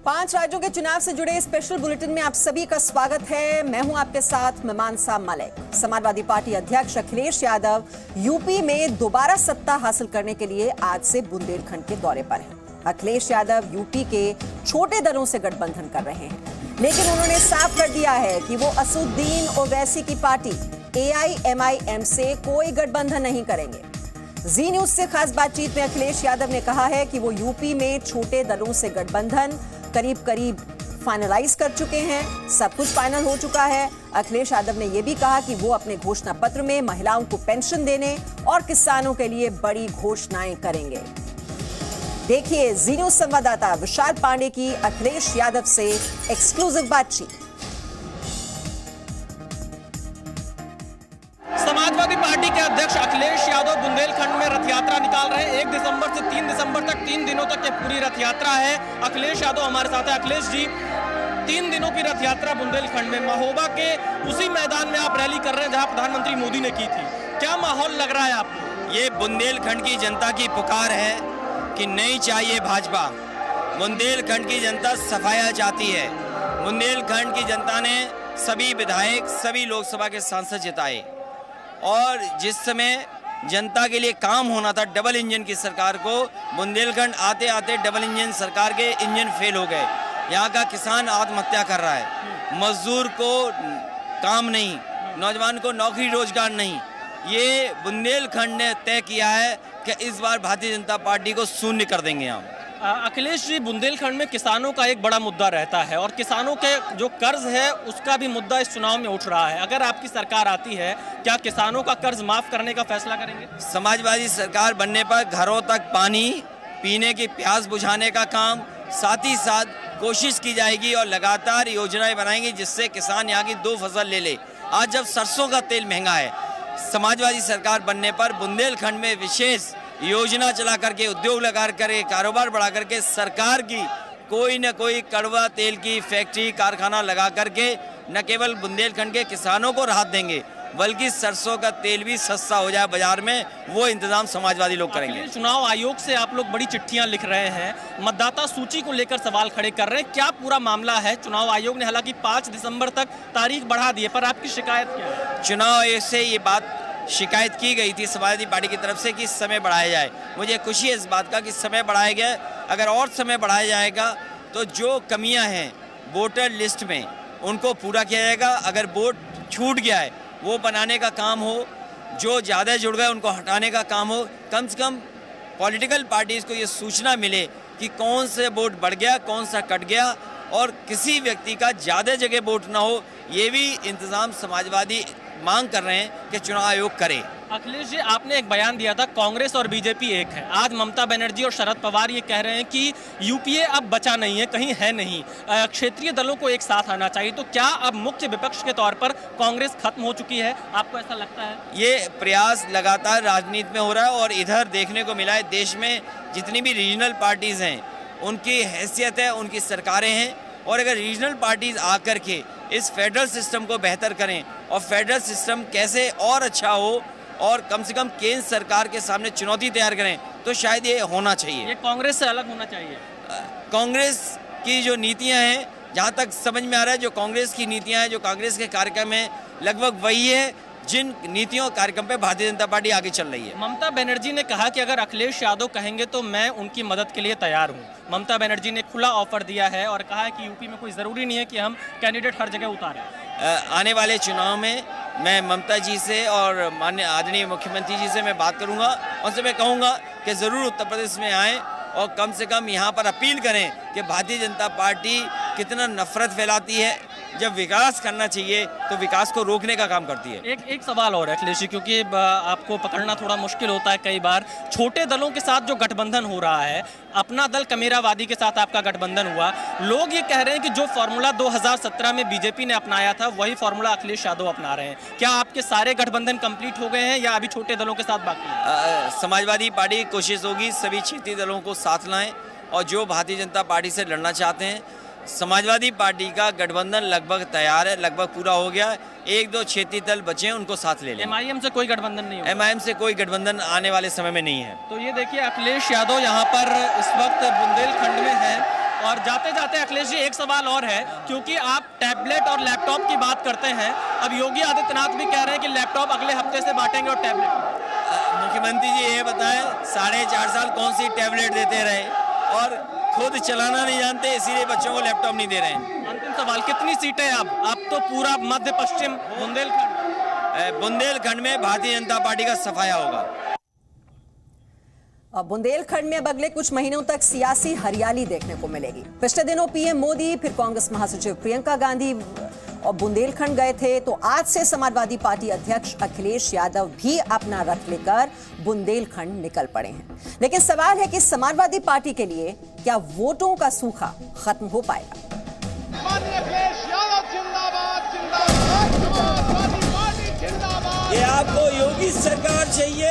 5 राज्यों के चुनाव से जुड़े स्पेशल बुलेटिन में आप सभी का स्वागत है। मैं हूं आपके साथ मीमांसा मलिक। समाजवादी पार्टी अध्यक्ष अखिलेश यादव यूपी में दोबारा सत्ता हासिल करने के लिए आज से बुंदेलखंड के दौरे पर हैं। अखिलेश यादव यूपी के छोटे दलों से गठबंधन कर रहे हैं, लेकिन उन्होंने साफ कर दिया है कि वो असदुद्दीन ओवैसी की पार्टी AIMIM से कोई गठबंधन नहीं करेंगे। जी न्यूज से खास बातचीत में अखिलेश यादव ने कहा है कि वो यूपी में छोटे दलों से गठबंधन करीब करीब फाइनलाइज कर चुके हैं, सब कुछ फाइनल हो चुका है। अखिलेश यादव ने यह भी कहा कि वो अपने घोषणा पत्र में महिलाओं को पेंशन देने और किसानों के लिए बड़ी घोषणाएं करेंगे। देखिए जी न्यूज संवाददाता विशाल पांडे की अखिलेश यादव से एक्सक्लूसिव बातचीत। समाजवादी पार्टी के अध्यक्ष अखिलेश यादव बुंदेलखंड में रथ यात्रा निकाल रहे हैं। 1 दिसंबर से 3 दिसंबर तक 3 दिनों तक ये पूरी रथ यात्रा है। अखिलेश यादव हमारे साथ है। अखिलेश जी, 3 दिनों की रथ यात्रा बुंदेलखंड में, महोबा के उसी मैदान में आप रैली कर रहे हैं जहां प्रधानमंत्री मोदी ने की थी। क्या माहौल लग रहा है आपको? ये बुंदेलखंड की जनता की पुकार है कि नहीं चाहिए भाजपा। बुंदेलखंड की जनता सफाया चाहती है। बुंदेलखंड की जनता ने सभी विधायक, सभी लोकसभा के सांसद जिताए और जिस समय जनता के लिए काम होना था डबल इंजन की सरकार को, बुंदेलखंड आते आते डबल इंजन सरकार के इंजन फेल हो गए। यहाँ का किसान आत्महत्या कर रहा है, मजदूर को काम नहीं, नौजवान को नौकरी रोजगार नहीं। ये बुंदेलखंड ने तय किया है कि इस बार भारतीय जनता पार्टी को शून्य कर देंगे हम। अखिलेश जी, बुंदेलखंड में किसानों का एक बड़ा मुद्दा रहता है और किसानों के जो कर्ज है उसका भी मुद्दा इस चुनाव में उठ रहा है। अगर आपकी सरकार आती है, क्या किसानों का कर्ज माफ करने का फैसला करेंगे? समाजवादी सरकार बनने पर घरों तक पानी, पीने की प्यास बुझाने का काम, साथ ही साथ कोशिश की जाएगी और लगातार योजनाएं बनाएंगी जिससे किसान यहाँ की 2 फसल ले ले। आज जब सरसों का तेल महंगा है, समाजवादी सरकार बनने पर बुंदेलखंड में विशेष योजना चला करके, उद्योग लगा करके, कारोबार बढ़ा करके सरकार की कोई न कोई कड़वा तेल की फैक्ट्री, कारखाना लगा करके न केवल बुंदेलखंड के किसानों को राहत देंगे बल्कि सरसों का तेल भी सस्ता हो जाए बाजार में, वो इंतजाम समाजवादी लोग करेंगे। चुनाव आयोग से आप लोग बड़ी चिट्ठियां लिख रहे हैं, मतदाता सूची को लेकर सवाल खड़े कर रहे हैं, क्या पूरा मामला है? चुनाव आयोग ने हालांकि 5 दिसंबर तक तारीख बढ़ा दी है, पर आपकी शिकायत क्या है? चुनाव आयोग से ये बात शिकायत की गई थी समाजवादी पार्टी की तरफ से कि समय बढ़ाया जाए। मुझे खुशी है इस बात का कि समय बढ़ाया गया। अगर और समय बढ़ाया जाएगा तो जो कमियां हैं वोटर लिस्ट में उनको पूरा किया जाएगा। अगर वोट छूट गया है वो बनाने का काम हो, जो ज़्यादा जुड़ गए उनको हटाने का काम हो। कम से कम पॉलिटिकल पार्टीज़ को ये सूचना मिले कि कौन से वोट बढ़ गया, कौन सा कट गया और किसी व्यक्ति का ज़्यादा जगह वोट ना हो। ये भी इंतज़ाम समाजवादी मांग कर रहे हैं कि चुनाव आयोग करे। अखिलेश जी, आपने एक बयान दिया था कांग्रेस और बीजेपी एक है। आज ममता बनर्जी और शरद पवार ये कह रहे हैं कि यूपीए अब बचा नहीं है, कहीं है नहीं, क्षेत्रीय दलों को एक साथ आना चाहिए। तो क्या अब मुख्य विपक्ष के तौर पर कांग्रेस खत्म हो चुकी है? आपको ऐसा लगता है? ये प्रयास लगातार राजनीति में हो रहा है और इधर देखने को मिला है देश में जितनी भी रीजनल पार्टीज हैं उनकी हैसियत है, उनकी सरकारें हैं और अगर रीजनल पार्टीज आकर के इस फेडरल सिस्टम को बेहतर करें और फेडरल सिस्टम कैसे और अच्छा हो और कम से कम केंद्र सरकार के सामने चुनौती तैयार करें तो शायद ये होना चाहिए। ये कांग्रेस से अलग होना चाहिए। कांग्रेस की जो नीतियां हैं, जहां तक समझ में आ रहा है, जो कांग्रेस की नीतियां हैं, जो कांग्रेस के कार्यक्रम हैं, लगभग वही है जिन नीतियों कार्यक्रम पे भारतीय जनता पार्टी आगे चल रही है। ममता बनर्जी ने कहा कि अगर अखिलेश यादव कहेंगे तो मैं उनकी मदद के लिए तैयार हूं। ममता बनर्जी ने खुला ऑफर दिया है और कहा है कि यूपी में कोई ज़रूरी नहीं है कि हम कैंडिडेट हर जगह उतारें। आने वाले चुनाव में मैं ममता जी से और माननीय आदरणीय मुख्यमंत्री जी से मैं बात करूंगा, उनसे मैं कहूंगा कि ज़रूर उत्तर प्रदेश में आएँ और कम से कम यहाँ पर अपील करें कि भारतीय जनता पार्टी कितना नफरत फैलाती है। जब विकास करना चाहिए तो विकास को रोकने का काम करती है। एक सवाल और है अखिलेश जी, क्योंकि आपको पकड़ना थोड़ा मुश्किल होता है कई बार। छोटे दलों के साथ जो गठबंधन हो रहा है, अपना दल कमेरावादी के साथ आपका गठबंधन हुआ, लोग ये कह रहे हैं कि जो फॉर्मूला 2017 में बीजेपी ने अपनाया था वही फॉर्मूला अखिलेश यादव अपना रहे हैं। क्या आपके सारे गठबंधन कंप्लीट हो गए हैं या अभी छोटे दलों के साथ बाकी है? समाजवादी पार्टी की कोशिश होगी सभी क्षेत्रीय दलों को साथ लाएं और जो भारतीय जनता पार्टी से लड़ना चाहते हैं, समाजवादी पार्टी का गठबंधन लगभग तैयार है, लगभग पूरा हो गया। 1-2 क्षेत्रीय दल बचे हैं, उनको साथ ले लें। MIM से कोई गठबंधन नहीं होगा? MIM से कोई गठबंधन आने वाले समय में नहीं है। तो ये देखिए, अखिलेश यादव यहाँ पर इस वक्त बुंदेलखंड में है और जाते जाते अखिलेश जी एक सवाल और है, क्योंकि आप टैबलेट और लैपटॉप की बात करते हैं, अब योगी आदित्यनाथ भी कह रहे हैं कि लैपटॉप अगले हफ्ते से बांटेंगे और टैबलेट। मुख्यमंत्री जी ये बताएं, 4.5 साल कौन सी टैबलेट देते रहे और खुद चलाना नहीं जानते, इसीलिए बच्चों को लैपटॉप नहीं दे रहे हैं। अंतिम सवाल, कितनी सीटें अब तो पूरा मध्य पश्चिम बुंदेलखंड में भारतीय जनता पार्टी का सफाया होगा। बुंदेलखंड में अब अगले कुछ महीनों तक सियासी हरियाली देखने को मिलेगी। पिछले दिनों पीएम मोदी, फिर कांग्रेस महासचिव प्रियंका गांधी और बुंदेलखंड गए थे, तो आज से समाजवादी पार्टी अध्यक्ष अखिलेश यादव भी अपना रथ लेकर बुंदेलखंड निकल पड़े हैं। लेकिन सवाल है कि समाजवादी पार्टी के लिए क्या वोटों का सूखा खत्म हो पाएगा? ये आपको योगी सरकार चाहिए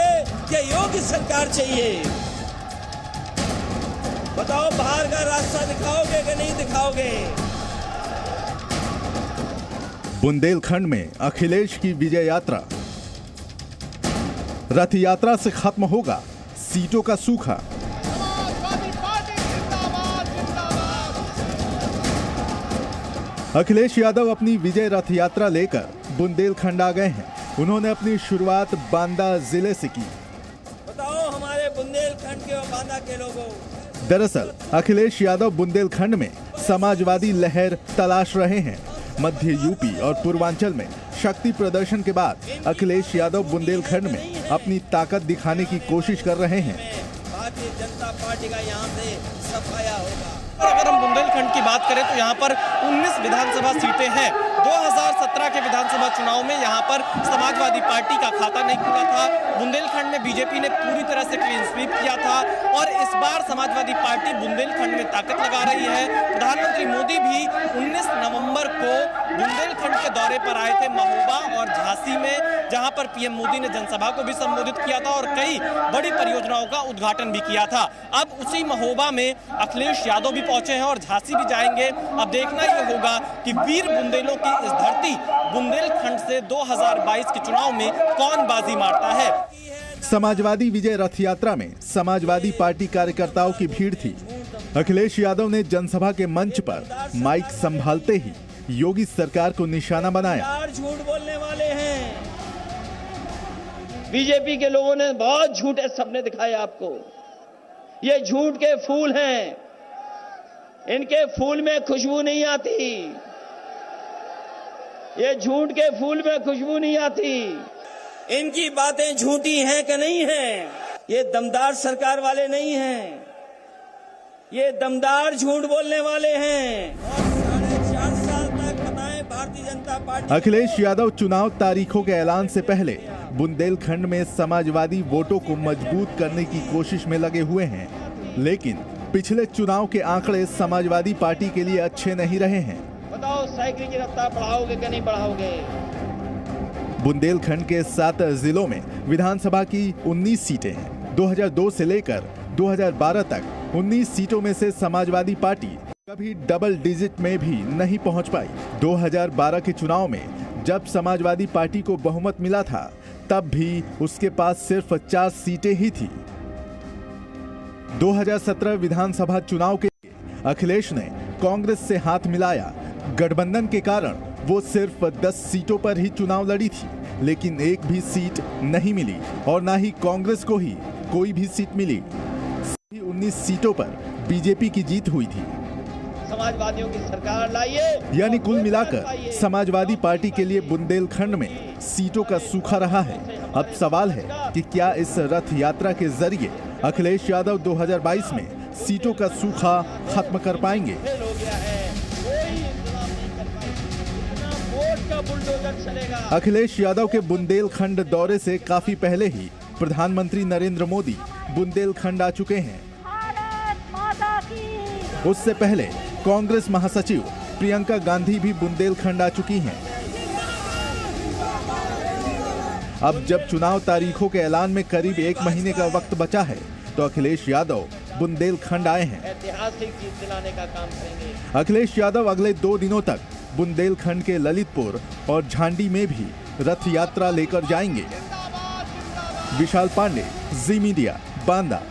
या योगी सरकार चाहिए? बताओ, बाहर का रास्ता दिखाओगे कि नहीं दिखाओगे? बुंदेलखंड में अखिलेश की विजय यात्रा, रथ यात्रा से खत्म होगा सीटों का सूखा। अखिलेश यादव अपनी विजय रथ यात्रा लेकर बुंदेलखंड आ गए हैं। उन्होंने अपनी शुरुआत बांदा जिले से की। बताओ हमारे बुंदेलखंड के और बांदा के लोगों। दरअसल अखिलेश यादव बुंदेलखंड में समाजवादी लहर तलाश रहे हैं। मध्य यूपी और पूर्वांचल में शक्ति प्रदर्शन के बाद अखिलेश यादव बुंदेलखंड में अपनी ताकत दिखाने की कोशिश कर रहे हैं। भारतीय जनता पार्टी का यहाँ से सफाया होगा। अगर हम बुंदेलखंड की बात करें तो यहाँ पर 19 विधानसभा सीटें हैं। 2017 के विधानसभा चुनाव में यहाँ पर समाजवादी पार्टी का खाता नहीं खुला था। बुंदेलखंड में बीजेपी ने पूरी तरह से क्लीन स्वीप किया था और इस बार समाजवादी पार्टी बुंदेलखंड में ताकत लगा रही है। प्रधानमंत्री मोदी भी 19 नवंबर को बुंदेलखंड के दौरे पर आए थे, महोबा और झांसी में, जहां पर पीएम मोदी ने जनसभा को भी संबोधित किया था और कई बड़ी परियोजनाओं का उद्घाटन भी किया था। अब उसी महोबा में अखिलेश यादव भी पहुंचे हैं और झांसी भी जाएंगे। अब देखना ये होगा कि वीर बुंदेलों की इस धरती बुंदेलखंड से 2022 के चुनाव में कौन बाजी मारता है। समाजवादी विजय रथ यात्रा में समाजवादी पार्टी कार्यकर्ताओं की भीड़ थी। अखिलेश यादव ने जनसभा के मंच पर माइक संभालते ही योगी सरकार को निशाना बनाया। झूठ बोलने वाले हैं, बीजेपी के लोगों ने बहुत झूठे सपने दिखाए आपको। ये झूठ के फूल हैं, इनके फूल में खुशबू नहीं आती। ये झूठ के फूल में खुशबू नहीं आती। इनकी बातें झूठी हैं कि नहीं हैं? ये दमदार सरकार वाले नहीं हैं, ये दमदार झूठ बोलने वाले हैं। और 4.5 साल तक बताएं भारतीय जनता पार्टी। अखिलेश यादव चुनाव तारीखों के ऐलान से पहले बुंदेलखंड में समाजवादी वोटों को मजबूत करने की कोशिश में लगे हुए हैं, लेकिन पिछले चुनाव के आंकड़े समाजवादी पार्टी के लिए अच्छे नहीं रहे हैं। बताओ, साइकिल की रफ्तार बढ़ाओगे कि नहीं बढ़ाओगे? बुंदेलखंड के 7 जिलों में विधानसभा की 19 सीटें हैं। 2002 से लेकर 2012 तक 19 सीटों में से समाजवादी पार्टी कभी डबल डिजिट में भी नहीं पहुंच पाई। 2012 के चुनाव में जब समाजवादी पार्टी को बहुमत मिला था, तब भी उसके पास सिर्फ 4 सीटें ही थी। 2017 विधानसभा चुनाव के लिए अखिलेश ने कांग्रेस से हाथ मिलाया। गठबंधन के कारण वो सिर्फ 10 सीटों पर ही चुनाव लड़ी थी, लेकिन एक भी सीट नहीं मिली और ना ही कांग्रेस को ही कोई भी सीट मिली। सभी 19 सीटों पर बीजेपी की जीत हुई थी। समाजवादियों की सरकार लाइए। यानी कुल मिलाकर समाजवादी पार्टी के लिए बुंदेलखंड में सीटों का सूखा रहा है। अब सवाल है कि क्या इस रथ यात्रा के जरिए अखिलेश यादव 2022 में सीटों का सूखा खत्म कर पाएंगे? अखिलेश यादव के बुंदेलखंड दौरे से काफी पहले ही प्रधानमंत्री नरेंद्र मोदी बुंदेलखंड आ चुके हैं। उससे पहले कांग्रेस महासचिव प्रियंका गांधी भी बुंदेलखंड आ चुकी हैं। अब जब चुनाव तारीखों के ऐलान में करीब 1 महीने का वक्त बचा है, तो अखिलेश यादव बुंदेलखंड आए हैं। ऐतिहासिक जीत दिलाने का काम करेंगे। अखिलेश यादव अगले 2 दिनों तक बुंदेलखंड के ललितपुर और झांडी में भी रथ यात्रा लेकर जाएंगे। विशाल पांडे, जी मीडिया, बांदा।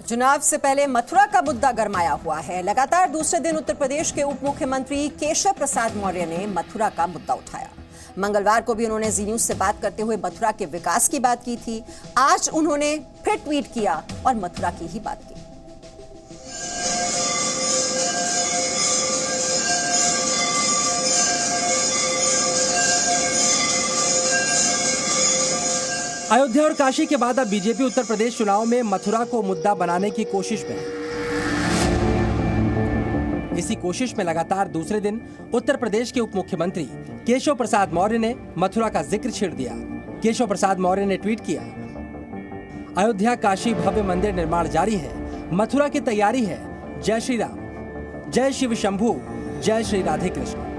चुनाव से पहले मथुरा का मुद्दा गरमाया हुआ है। लगातार दूसरे दिन उत्तर प्रदेश के उप मुख्यमंत्री केशव प्रसाद मौर्य ने मथुरा का मुद्दा उठाया। मंगलवार को भी उन्होंने जी न्यूज से बात करते हुए मथुरा के विकास की बात की थी। आज उन्होंने फिर ट्वीट किया और मथुरा की ही बात की। अयोध्या और काशी के बाद अब बीजेपी उत्तर प्रदेश चुनाव में मथुरा को मुद्दा बनाने की कोशिश में है। इसी कोशिश में लगातार दूसरे दिन उत्तर प्रदेश के उप मुख्यमंत्री केशव प्रसाद मौर्य ने मथुरा का जिक्र छेड़ दिया। केशव प्रसाद मौर्य ने ट्वीट किया, अयोध्या काशी भव्य मंदिर निर्माण जारी है, मथुरा की तैयारी है, जय श्री राम, जय शिव शंभू, जय श्री राधे कृष्ण।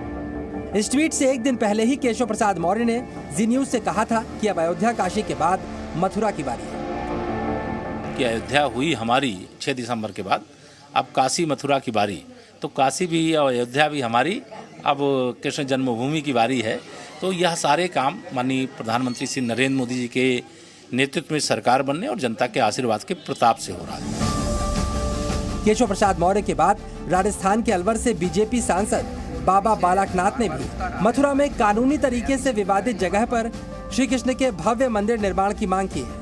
इस ट्वीट से एक दिन पहले ही केशव प्रसाद मौर्य ने जी न्यूज से कहा था कि अब अयोध्या काशी के बाद मथुरा की बारी है। कि अयोध्या हुई हमारी 6 दिसंबर के बाद, अब काशी मथुरा की बारी, तो काशी भी और अयोध्या भी हमारी, अब कृष्ण जन्मभूमि की बारी है। तो यह सारे काम माननीय प्रधानमंत्री श्री नरेंद्र मोदी जी के नेतृत्व में सरकार बनने और जनता के आशीर्वाद के प्रताप से हो रहा है। केशव प्रसाद मौर्य के बाद राजस्थान के अलवर से बीजेपी सांसद बाबा बालकनाथ ने भी मथुरा में कानूनी तरीके से विवादित जगह पर श्री कृष्ण के भव्य मंदिर निर्माण की मांग की है।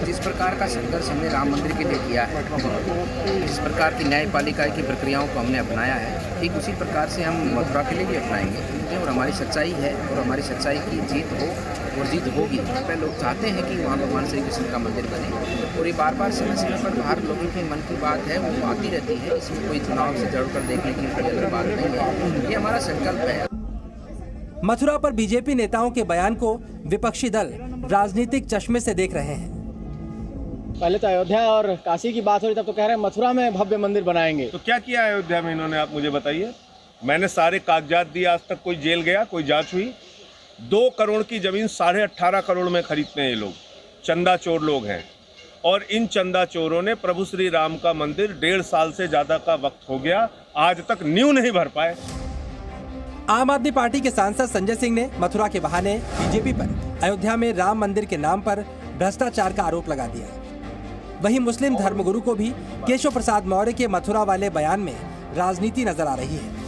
जिस प्रकार का संघर्ष हमने राम मंदिर के लिए किया है, जिस प्रकार की न्यायपालिका की प्रक्रियाओं को हमने अपनाया है, ठीक उसी प्रकार से हम मथुरा के लिए भी अपनाएंगे। और हमारी सच्चाई है और हमारी सच्चाई की जीत हो और जीत होगी। पे लोग चाहते हैं कि वहाँ भगवान श्री कृष्ण का मंदिर बने और ये बार बार समय समय पर बाहर लोगों के मन की बात है वो आती रहती है। इसमें कोई चुनाव से जोड़कर देखने की कोई अलग बात नहीं है, ये हमारा संकल्प है। मथुरा पर बीजेपी नेताओं के बयान को विपक्षी दल राजनीतिक चश्मे से देख रहे हैं। पहले तो अयोध्या और काशी की बात हो रही, तब तो कह रहे हैं मथुरा में भव्य मंदिर बनाएंगे। तो क्या किया अयोध्या में इन्होंने, आप मुझे बताइए। मैंने सारे कागजात दिए, आज तक कोई जेल गया, कोई जांच हुई? 2 करोड़ की जमीन 18.5 करोड़ में खरीदते हैं ये लोग, चंदा चोर लोग हैं। और इन चंदा चोरों ने प्रभु श्री राम का मंदिर 1.5 साल से ज्यादा का वक्त हो गया, आज तक नींव नहीं भर पाए। आम आदमी पार्टी के सांसद संजय सिंह ने मथुरा के बहाने बीजेपी पर अयोध्या में राम मंदिर के नाम पर भ्रष्टाचार का आरोप लगा दिया। वहीं मुस्लिम धर्मगुरु को भी केशव प्रसाद मौर्य के मथुरा वाले बयान में राजनीति नजर आ रही है।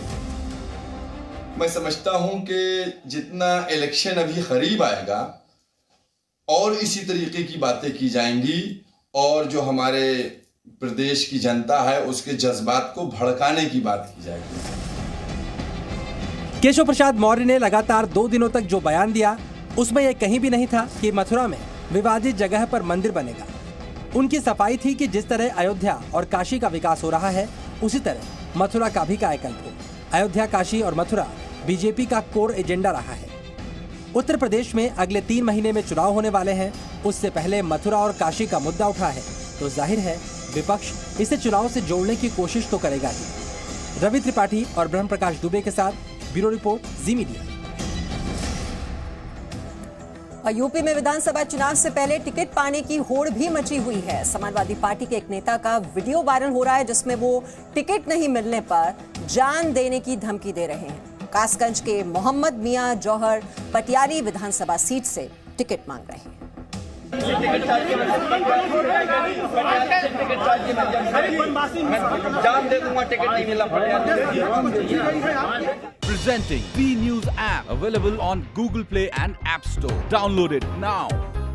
मैं समझता हूं कि जितना इलेक्शन अभी करीब आएगा और इसी तरीके की बातें की जाएंगी और जो हमारे प्रदेश की जनता है उसके जज्बात को भड़काने की बात की जाएगी। केशव प्रसाद मौर्य ने लगातार 2 दिनों तक जो बयान दिया उसमें यह कहीं भी नहीं था कि मथुरा में विवादित जगह पर मंदिर बनेगा। उनकी सफाई थी कि जिस तरह अयोध्या और काशी का विकास हो रहा है उसी तरह मथुरा का भी कायाकल्प हो। अयोध्या, काशी और मथुरा बीजेपी का कोर एजेंडा रहा है। उत्तर प्रदेश में अगले 3 महीने में चुनाव होने वाले हैं। उससे पहले मथुरा और काशी का मुद्दा उठा है तो जाहिर है विपक्ष इसे चुनाव से जोड़ने की कोशिश तो करेगा ही। रवि त्रिपाठी और ब्रह्म प्रकाश दुबे के साथ ब्यूरो रिपोर्ट, जी मीडिया। यूपी में विधानसभा चुनाव से पहले टिकट पाने की होड़ भी मची हुई है। समाजवादी पार्टी के एक नेता का वीडियो वायरल हो रहा है जिसमें वो टिकट नहीं मिलने पर जान देने की धमकी दे रहे हैं। कासगंज के मोहम्मद मियां जौहर पटियाली विधानसभा सीट से टिकट मांग रहे हैं। Presenting B News app, available on Google Play and App Store. Download it now.